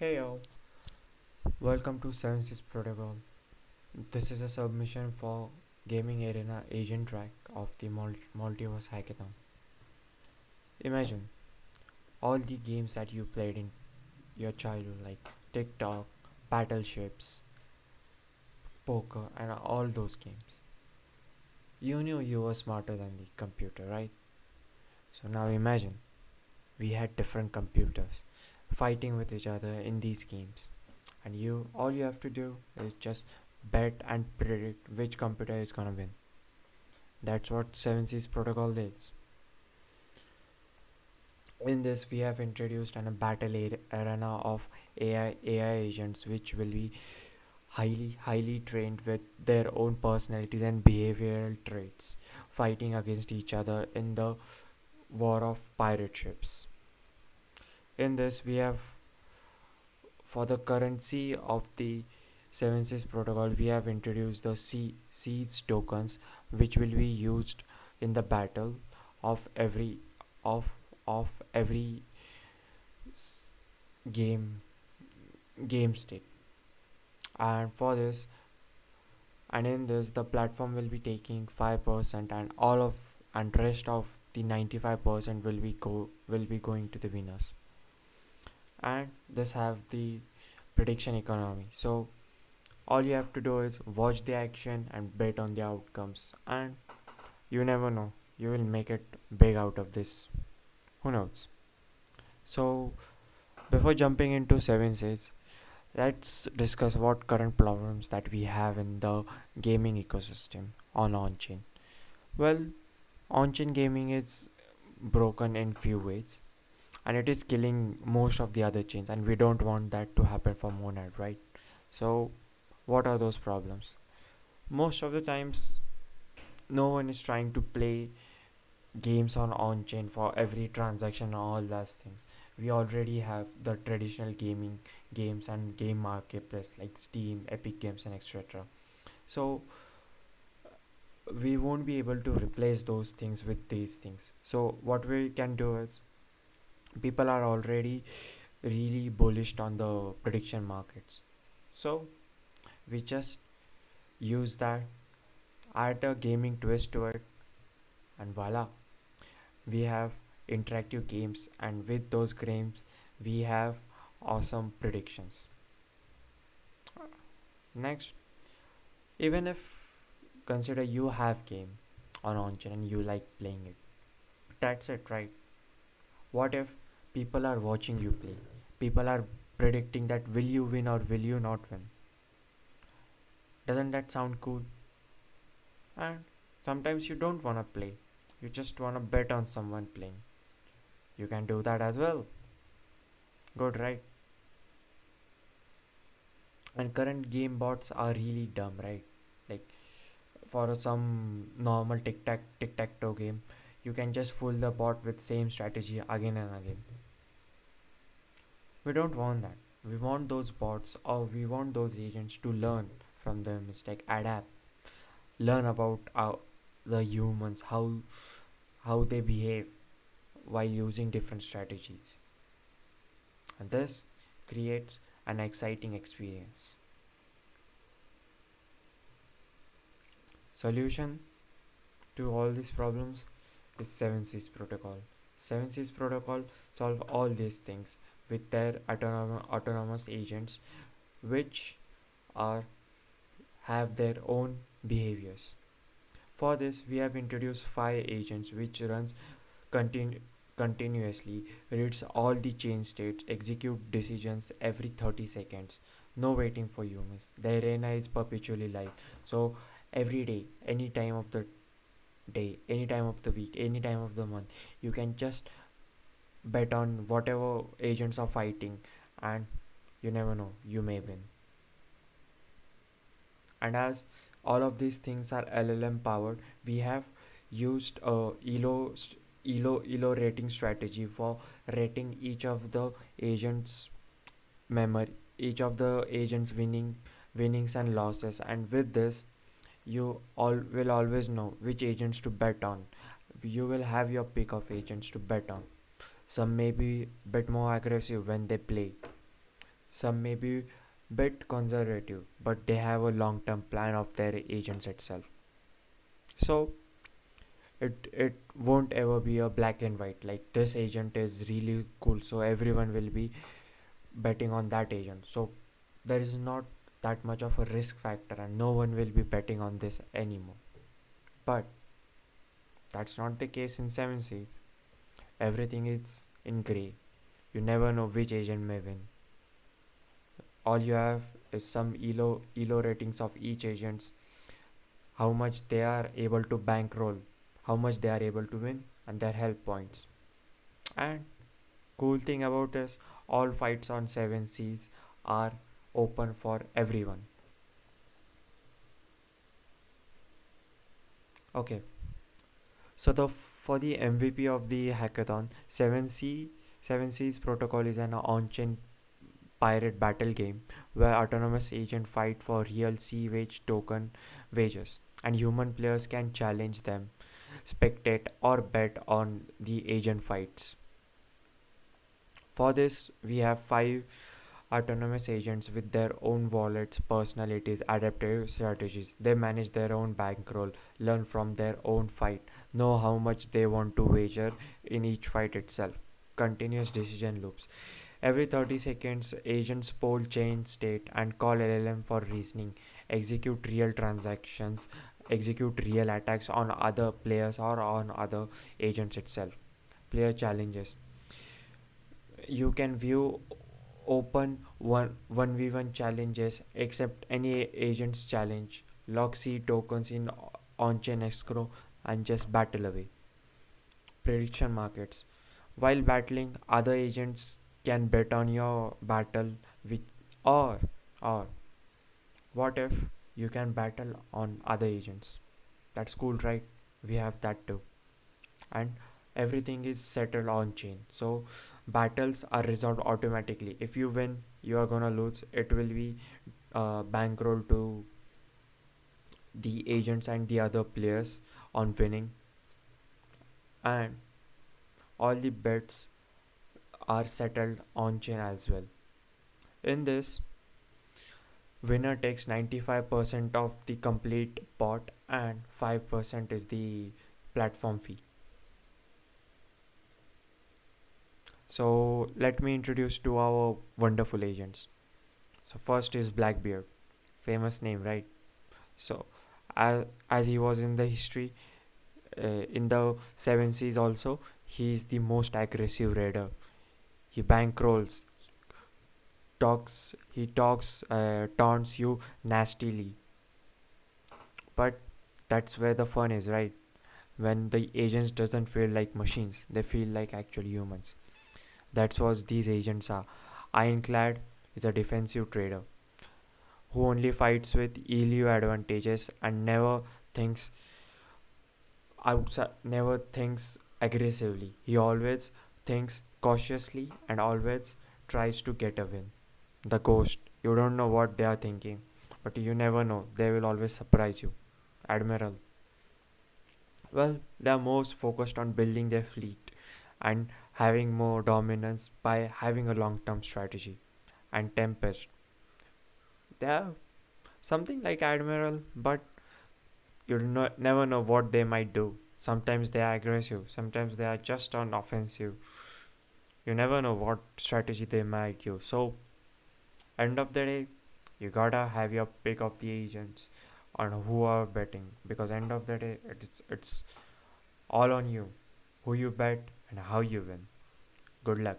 Hey yo, welcome to SevenSeasProtocol. This is a submission for Gaming Arena Agent track of the Multiverse Hackathon. Imagine all the games that you played in your childhood, like TikTok, battleships, poker, and all those games. You knew you were smarter than the computer, right? So now imagine we had different computers fighting with each other in these games, and all you have to do is just bet and predict which computer is gonna win. That's what 7C's protocol is. In this, we have introduced a battle arena of AI agents, which will be highly trained with their own personalities and behavioral traits, fighting against each other in the war of pirate ships. In this, we have for the currency of the 7C's protocol, we have introduced the seeds tokens, which will be used in the battle of of every game game state. And for this, and in this, the platform will be taking 5%, and all of and rest of the 95% will be going to the winners. And this have the prediction economy. So all you have to do is watch the action and bet on the outcomes, and you never know, you will make it big out of this. Who knows? So before jumping into 7 Says, let's discuss what current problems that we have in the gaming ecosystem on-chain. Well, on-chain gaming is broken in few ways, and it is killing most of the other chains, and we don't want that to happen for Monad, right? So what are those problems? Most of the times, no one is trying to play games on chain for every transaction and all those things. We already have the traditional gaming games and game marketplace like Steam, Epic Games, and etc. So we won't be able to replace those things with these things. So what we can do is, people are already really bullish on the prediction markets. So we just use that, add a gaming twist to it, and voila, we have interactive games, and with those games we have awesome predictions. Next, even if consider you have game on chain and you like playing it, that's it, right? What if people are watching you play, people are predicting that will you win or will you not win? Doesn't that sound cool? And sometimes you don't want to play, you just want to bet on someone playing. You can do that as well. Good, right? And current game bots are really dumb, right? Like for some normal tic tac toe game, you can just fool the bot with same strategy again and again. We don't want that. We want those bots, or we want those agents to learn from their mistake, adapt, learn about the humans, how they behave while using different strategies, and this creates an exciting experience. Solution to all these problems is 7C's protocol. 7C's protocol solve all these things with their autonomous agents, which are have their own behaviors. For this, we have introduced 5 agents which runs continu- continuously, reads all the chain states, execute decisions every 30 seconds. No waiting for humans. The arena is perpetually live. So every day, any time of the day, any time of the week, any time of the month, you can just bet on whatever agents are fighting, and you never know, you may win. And as all of these things are LLM powered, we have used a elo rating strategy for rating each of the agents memory, each of the agents winnings and losses, and with this you all will always know which agents to bet on. You will have your pick of agents to bet on. Some may be a bit more aggressive when they play, Some may be bit conservative, but they have a long-term plan of their agents itself. So it won't ever be a black and white like this agent is really cool, so everyone will be betting on that agent. So there is not that much of a risk factor and no one will be betting on this anymore. But that's not the case in 7 Seas. Everything is in gray. You never know which agent may win. All you have is some elo ratings of each agents, how much they are able to bankroll, how much they are able to win, and their health points. And cool thing about is all fights on 7 Seas are open for everyone. Okay, so the for the MVP of the hackathon, 7 Seas Protocol is an on-chain pirate battle game where autonomous agents fight for real sea wage token wages, and human players can challenge them, spectate, or bet on the agent fights. For this, we have 5 autonomous agents with their own wallets, personalities, adaptive strategies. They manage their own bankroll, learn from their own fight, know how much they want to wager in each fight itself. Continuous decision loops. Every 30 seconds, agents poll chain state and call LLM for reasoning, execute real transactions, execute real attacks on other players or on other agents itself. Player challenges. You can view open 1v1 challenges, accept any agent's challenge, lock C tokens in on-chain escrow, and just battle away. Prediction markets. While battling, other agents can bet on your battle with or or what if you can battle on other agents? That's cool, right? We have that too. And everything is settled on chain. So battles are resolved automatically. If you win, you are gonna lose. It will be bankroll to the agents and the other players on winning, and all the bets are settled on chain as well. In this, winner takes 95% of the complete pot and 5% is the platform fee. So let me introduce to our wonderful agents. So first is Blackbeard, famous name, right? So as he was in the history, in the 7 Seas also, he is the most aggressive raider. He bankrolls, taunts you nastily. But that's where the fun is, right? When the agents doesn't feel like machines, they feel like actual humans. That's what these agents are. Ironclad is a defensive trader who only fights with ELU advantages and never thinks aggressively. He always thinks cautiously and always tries to get a win. The ghost, you don't know what they are thinking, but you never know. They will always surprise you. Admiral, well, they are most focused on building their fleet and having more dominance by having a long term strategy. And Tempest, they are something like Admiral, but never know what they might do. Sometimes they are aggressive, sometimes they are just on offensive. You never know what strategy they might use. So, end of the day, you gotta have your pick of the agents on who are betting, because end of the day, it's all on you. Who you bet and how you win. Good luck.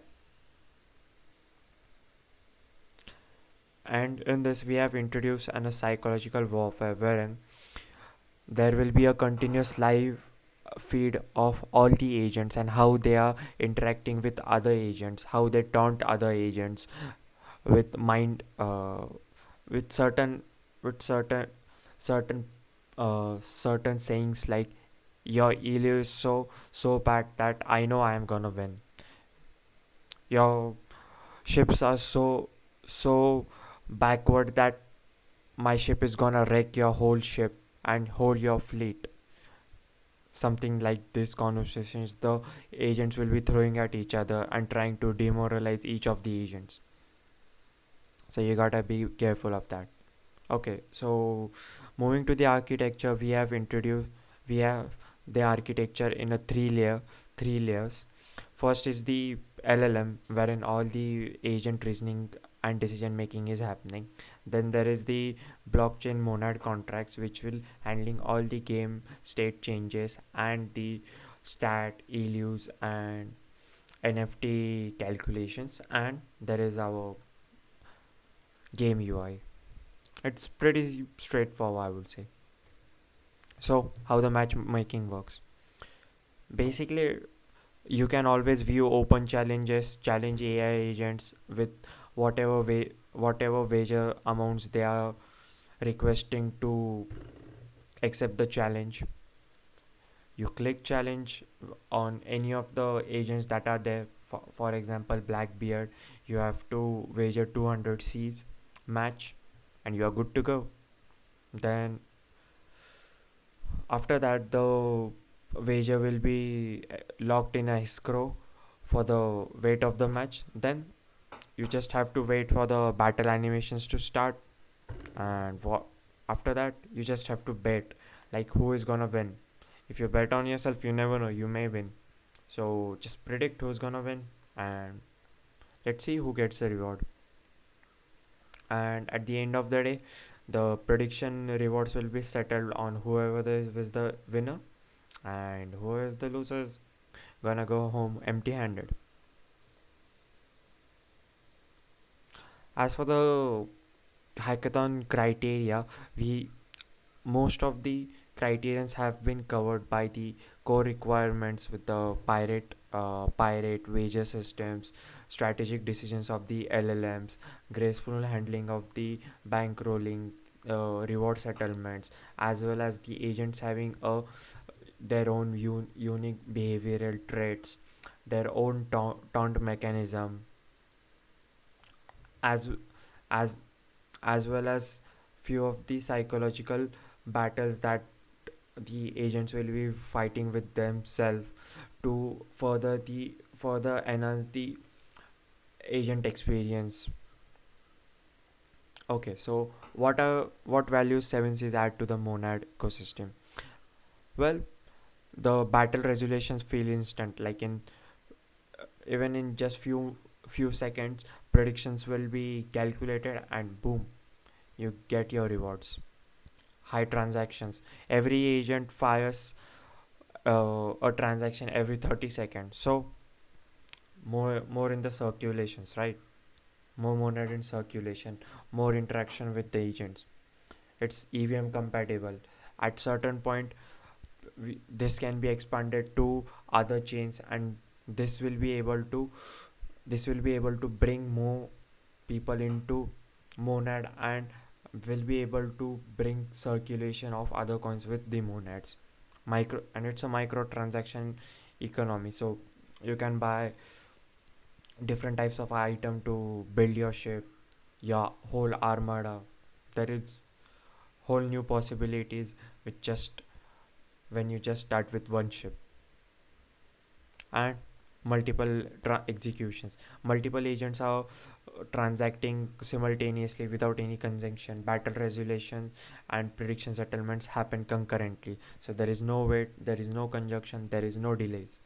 And in this, we have introduced a psychological warfare wherein there will be a continuous live feed of all the agents and how they are interacting with other agents, how they taunt other agents with with certain certain certain sayings like your elo is so bad that I know I am gonna win. Your ships are so backward that my ship is gonna wreck your whole ship and whole your fleet. Something like this conversations the agents will be throwing at each other and trying to demoralize each of the agents. So you gotta be careful of that. Okay, so moving to the architecture, we have the architecture in a three layers. First is the LLM, wherein all the agent reasoning and decision making is happening. Then there is the blockchain monad contracts, which will handling all the game state changes and the stat, ELUs, and NFT calculations. And there is our game UI. It's pretty straightforward, I would say. So, how the matchmaking works? Basically, you can always view open challenges, challenge AI agents with whatever wager amounts they are requesting to accept the challenge. You click challenge on any of the agents that are there. For example, Blackbeard, you have to wager 200 Cs match, and you are good to go. Then after that, the wager will be locked in a escrow for the wait of the match. Then you just have to wait for the battle animations to start, and after that you just have to bet like who is gonna win. If you bet on yourself, you never know, you may win. So just predict who's gonna win, and let's see who gets the reward. And at the end of the day, the prediction rewards will be settled on whoever is the winner, and who is the loser is gonna go home empty handed. As for the hackathon criteria, we most of the criterions have been covered by the core requirements with the pirate wager systems, strategic decisions of the LLMs, graceful handling of the bankrolling, reward settlements, as well as the agents having their own unique behavioral traits, their own taunt mechanism, as as as well as few of the psychological battles that the agents will be fighting with themselves to further enhance the agent experience. Okay, so what values 7Cs add to the monad ecosystem? Well, the battle resolutions feel instant, like in even in just few seconds, predictions will be calculated and boom, you get your rewards. High transactions, every agent fires a transaction every 30 seconds, so more in the circulations, right? More monad in circulation, more interaction with the agents. It's EVM compatible. At certain point, this can be expanded to other chains, and this will be able to bring more people into monad, and will be able to bring circulation of other coins with the monads. It's a micro transaction economy, so you can buy different types of item to build your ship, your whole armada. There is whole new possibilities with just when you just start with one ship. And multiple executions, multiple agents are transacting simultaneously without any conjunction. Battle resolution and prediction settlements happen concurrently, so there is no wait, there is no conjunction, there is no delays.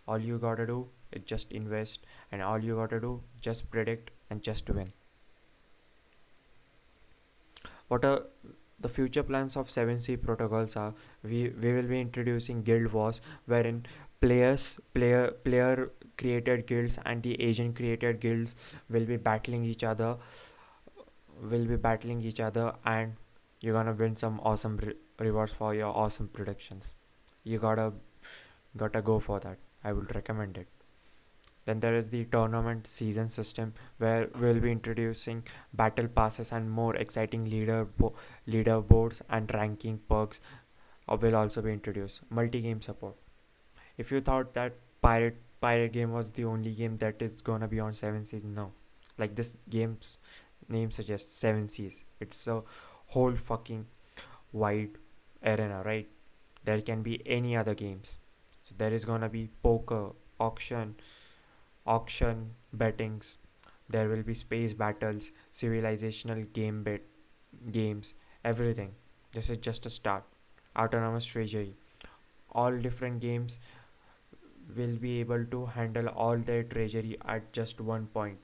All you gotta do is just invest, and all you gotta do just predict and just win. What are the future plans of 7C protocols are? We will be introducing guild wars, wherein player created guilds and the agent created guilds will be battling each other, and you're gonna win some awesome rewards for your awesome predictions. You gotta go for that. I would recommend it. Then there is the tournament season system, where we'll be introducing battle passes and more exciting leaderboards, and ranking perks will also be introduced. Multi-game support. If you thought that pirate game was the only game that is gonna be on 7 Seas, no. Like this game's name suggests, 7 Seas. It's a whole fucking wide arena, right? There can be any other games. So there is gonna be poker, auction, bettings, There will be space battles, civilizational games, everything. This is just a start. Autonomous treasury. All different games will be able to handle all their treasury at just one point.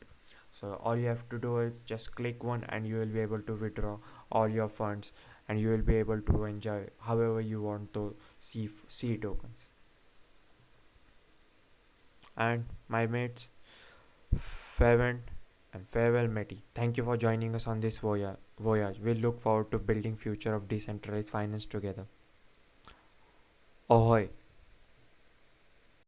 So all you have to do is just click one and you will be able to withdraw all your funds, and you will be able to enjoy however you want to see tokens. And my mates, farewell and farewell matey. Thank you for joining us on this voyage. We look forward to building future of decentralized finance together. Ahoy!